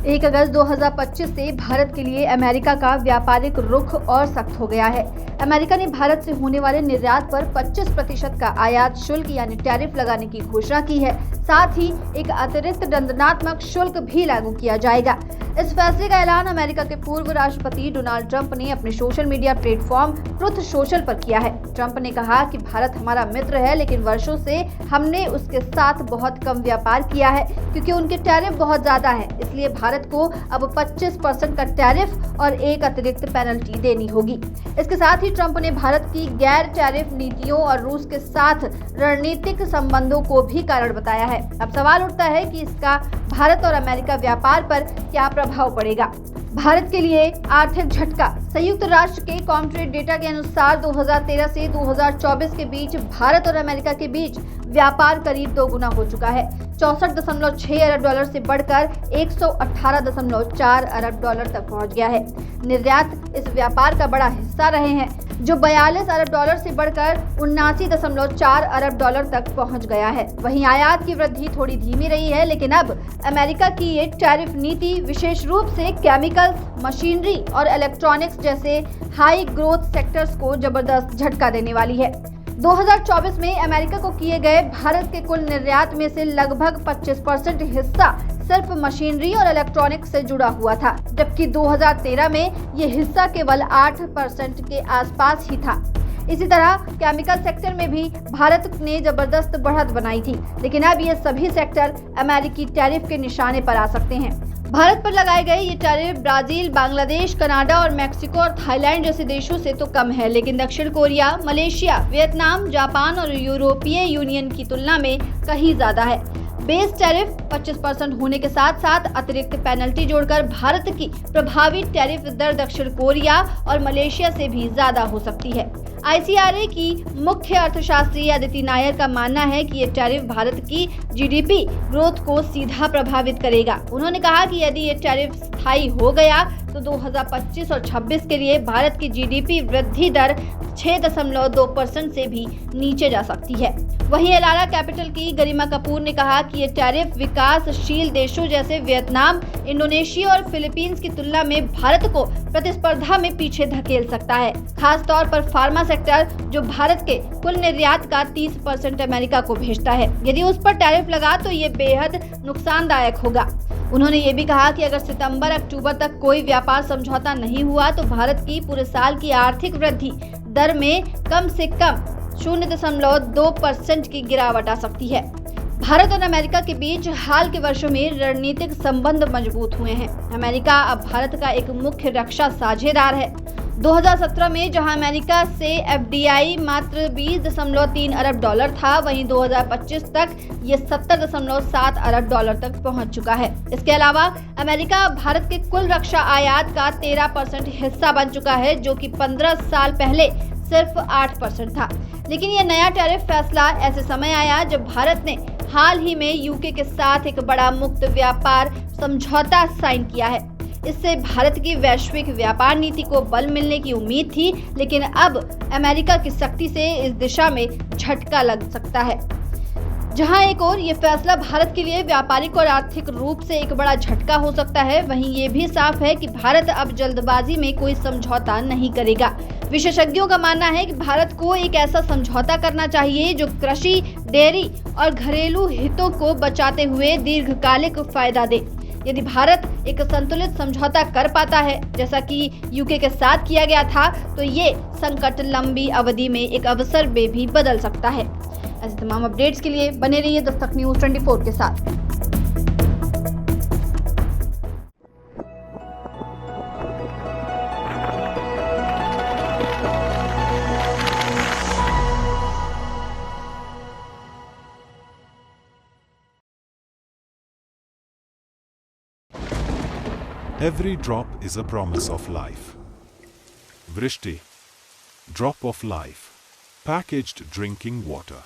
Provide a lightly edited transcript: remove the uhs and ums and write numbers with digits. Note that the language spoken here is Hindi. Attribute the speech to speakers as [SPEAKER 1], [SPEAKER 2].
[SPEAKER 1] 1 अगस्त 2025 से भारत के लिए अमेरिका का व्यापारिक रुख और सख्त हो गया है। अमेरिका ने भारत से होने वाले निर्यात पर 25% का आयात शुल्क यानी टैरिफ लगाने की घोषणा की है। साथ ही एक अतिरिक्त दंडात्मक शुल्क भी लागू किया जाएगा। इस फैसले का ऐलान अमेरिका के पूर्व राष्ट्रपति डोनाल्ड ट्रंप ने अपने social media platform truth social पर किया है। ट्रंप ने कहा कि भारत हमारा मित्र है, लेकिन वर्षों से हमने उसके साथ बहुत कम व्यापार किया है क्योंकि उनके टैरिफ बहुत ज्यादा है। इसलिए भारत को अब 25% का टैरिफ और एक अतिरिक्त पेनल्टी देनी होगी। इसके साथ ही ट्रंप ने भारत की गैर टैरिफ नीतियों और रूस के साथ रणनीतिक संबंधों को भी कारण बताया है। अब सवाल उठता है कि इसका भारत और अमेरिका व्यापार पर क्या प्रभाव पड़ेगा। भारत के लिए आर्थिक झटका। संयुक्त राष्ट्र के कॉमट्रेड डेटा के अनुसार 2013 से 2024 के बीच भारत और अमेरिका के बीच व्यापार करीब 2 गुना हो चुका है। 64.6 अरब डॉलर से बढ़कर 118.4 अरब डॉलर तक पहुंच गया है। निर्यात इस व्यापार का बड़ा हिस्सा रहे हैं, जो 42 अरब डॉलर से बढ़कर 79.4 अरब डॉलर तक पहुंच गया है। वहीं आयात की वृद्धि थोड़ी धीमी रही है, लेकिन अब अमेरिका की ये टैरिफ नीति विशेष रूप से केमिकल्स, मशीनरी और इलेक्ट्रॉनिक्स जैसे हाई ग्रोथ सेक्टर्स को जबरदस्त झटका देने वाली है। 2024 में अमेरिका को किए गए भारत के कुल निर्यात में से लगभग 25% हिस्सा सिर्फ मशीनरी और इलेक्ट्रॉनिक्स से जुड़ा हुआ था, जबकि 2013 में ये हिस्सा केवल 8% के आसपास ही था। इसी तरह केमिकल सेक्टर में भी भारत ने जबरदस्त बढ़त बनाई थी, लेकिन अब ये सभी सेक्टर अमेरिकी टैरिफ के निशाने पर आ सकते हैं। भारत पर लगाए गए ये टैरिफ ब्राजील, बांग्लादेश, कनाडा और मेक्सिको और थाईलैंड जैसे देशों से तो कम है, लेकिन दक्षिण कोरिया, मलेशिया, वियतनाम, जापान और यूरोपीय यूनियन की तुलना में कहीं ज्यादा है। बेस टैरिफ 25% होने के साथ साथ अतिरिक्त पेनल्टी जोड़कर भारत की प्रभावी टैरिफ दर दक्षिण कोरिया और मलेशिया से भी ज्यादा हो सकती है। ICRA की मुख्य अर्थशास्त्री अदिति नायर का मानना है कि ये टैरिफ भारत की GDP ग्रोथ को सीधा प्रभावित करेगा। उन्होंने कहा कि यदि ये टैरिफ स्थायी हो गया तो 2025 और 26 के लिए भारत की GDP वृद्धि दर 6.2% से भी नीचे जा सकती है। वहीं एलारा कैपिटल की गरिमा कपूर ने कहा कि ये टैरिफ विकासशील देशों जैसे वियतनाम, इंडोनेशिया और फिलीपींस की तुलना में भारत को प्रतिस्पर्धा में पीछे धकेल सकता है, खास तौर पर फार्मा सेक्टर जो भारत के कुल निर्यात का 30% अमेरिका को भेजता है। यदि उस पर टैरिफ लगा तो ये बेहद नुकसानदायक होगा। उन्होंने ये भी कहा कि अगर सितंबर-अक्टूबर तक कोई व्यापार समझौता नहीं हुआ तो भारत की पूरे साल की आर्थिक वृद्धि दर में कम से कम 0.2% की गिरावट आ सकती है। भारत और अमेरिका के बीच हाल के वर्षों में रणनीतिक संबंध मजबूत हुए हैं। अमेरिका अब भारत का एक मुख्य रक्षा साझेदार है। 2017 में जहां अमेरिका से FDI मात्र 20.3 अरब डॉलर था, वहीं 2025 तक ये 70.7 अरब डॉलर तक पहुंच चुका है। इसके अलावा अमेरिका भारत के कुल रक्षा आयात का 13% हिस्सा बन चुका है, जो कि 15 साल पहले सिर्फ 8% था। लेकिन ये नया टैरिफ फैसला ऐसे समय आया जब भारत ने हाल ही में UK के साथ एक बड़ा मुक्त व्यापार समझौता साइन किया है। इससे भारत की वैश्विक व्यापार नीति को बल मिलने की उम्मीद थी, लेकिन अब अमेरिका की सख्ती से इस दिशा में झटका लग सकता है। जहां एक और ये फैसला भारत के लिए व्यापारिक और आर्थिक रूप से एक बड़ा झटका हो सकता है, वहीं ये भी साफ है कि भारत अब जल्दबाजी में कोई समझौता नहीं करेगा। विशेषज्ञों का मानना है कि भारत को एक ऐसा समझौता करना चाहिए जो कृषि, डेयरी और घरेलू हितों को बचाते हुए दीर्घकालिक फायदा दे। यदि भारत एक संतुलित समझौता कर पाता है, जैसा कि UK के साथ किया गया था, तो ये संकट लंबी अवधि में एक अवसर में भी बदल सकता है। ऐसे तमाम अपडेट्स के लिए बने रहिए दस्तक न्यूज 24 के साथ।
[SPEAKER 2] Every drop is a promise of life. Vrishti, drop of life, packaged drinking water.